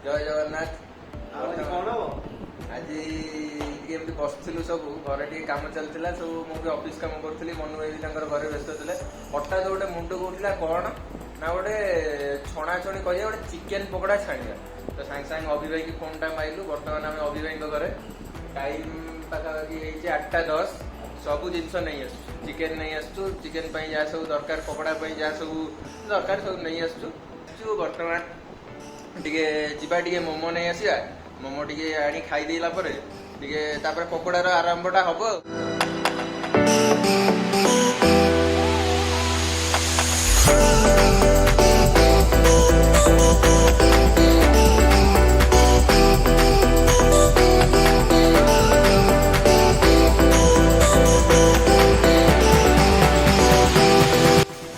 जय जगन्नाथ। आज बसलु सब घर टे कम चलता सब मुझे ऑफिस कम करी मनु भाई घरे व्यस्त थे हठात गोटे मुंड को उठला कौन ना गोटे छणाछणी कह गोटे चिकेन पकोड़ा छाणिया तो सांगे सांगे अभि भाई की फोन टा माइलु बर्तमान आम अभि भाई घरे टाइम पाखापाखि 8:10 सबू जिनस नहीं आसु चिकेन नहीं आसु चिकेन जहाँ सब दरकार पकोड़ा जहाँ सब दरकार सब नहीं आसु बर्तमान टिके जीवा टिके मोमो नहीं आसिया मोमो टिके आनी खाई देला परे टिके तापर पकोड़ार आरंभटा हबो।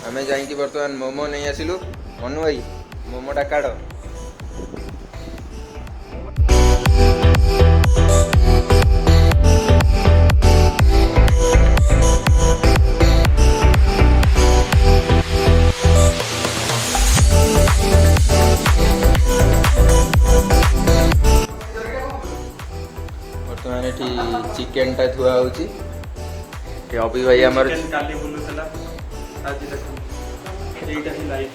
आमे जाइकी बर्तमान मोमो नहीं आसिलु मनु भाई मोमोटा काढ़ बर्तमान ये चिकेन टा थुआ होची अभी भाई हमर काली बुलुतला आज देखो एटा ही लाइव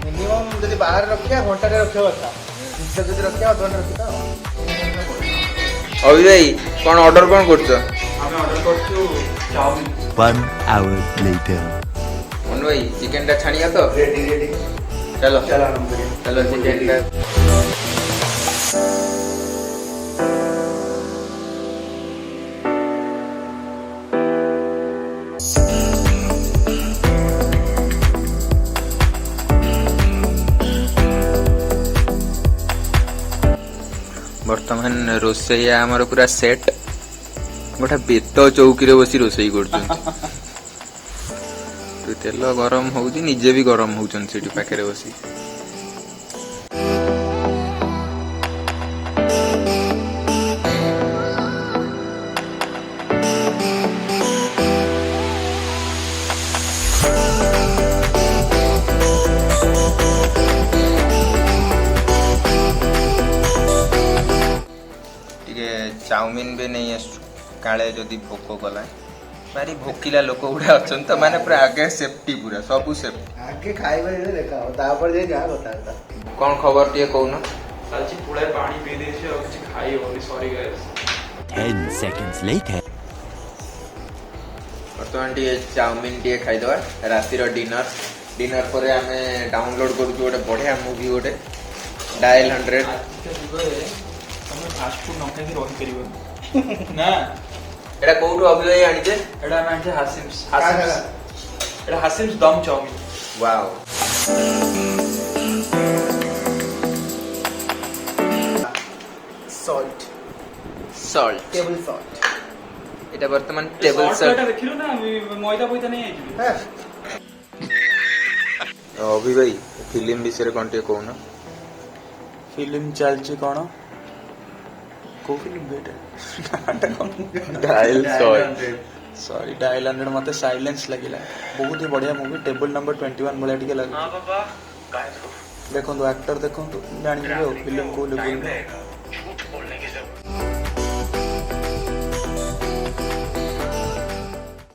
मिनिमम जब बाहर रखिया घंटा रखा कथा जब रखिया अधघंटा रखा अभी भाई कौन ऑर्डर कौन कर चाउमीन 1 hour later मनु भाई चिकन टा छानिया तो रेडी चलो चलो चिकन टा बर्तमान रोसैया आमर पूरा सेट गोटे बेत चौकी रे बसी रोसई कर तेल गरम हो निजे भी गरम होचन सेठी पाखे बसी चाउमीन भी नहीं आस काले जदि भोक गला भारी भोकिला लोक गुड़ा अच्छा तो माने पूरा आगे सेफ्टी पूरा सब सेफ्टी आगे खाइबा देखा तापर जे जा बताता कौन खबर टिए कहून सालची पुळे पानी पी देछे और कुछ खाई होनी सॉरी गाइस 10 seconds later बर्तमान टिए चाउमीन टिए खाई दवा राती रो डिनर पर आमे डाउनलोड करू गोटे बढ़िया मूवी गोटे डायल 100 फास्ट फूड न खाई रही परिबो ना एटा कोठो अभी भाई आनी छे एटा मैं छे हासिम्स एटा हासिम्स दम chowmein wow salt table salt एटा वर्तमान टेबल सॉल्ट एटा देखिलो ना मैदा पैदा नहीं आइजी अभी भाई फिल्म विषय कोन टे कहूना फिल्म चलची कोन को फिल्म बेटा डायल सॉरी डायल 100 मते साइलेंस लगिला बहुत ही बढ़िया मूवी टेबल नंबर 21 भले टिके लगे हां बाबा देखो एक्टर देखो जानि फिल्म को लेबल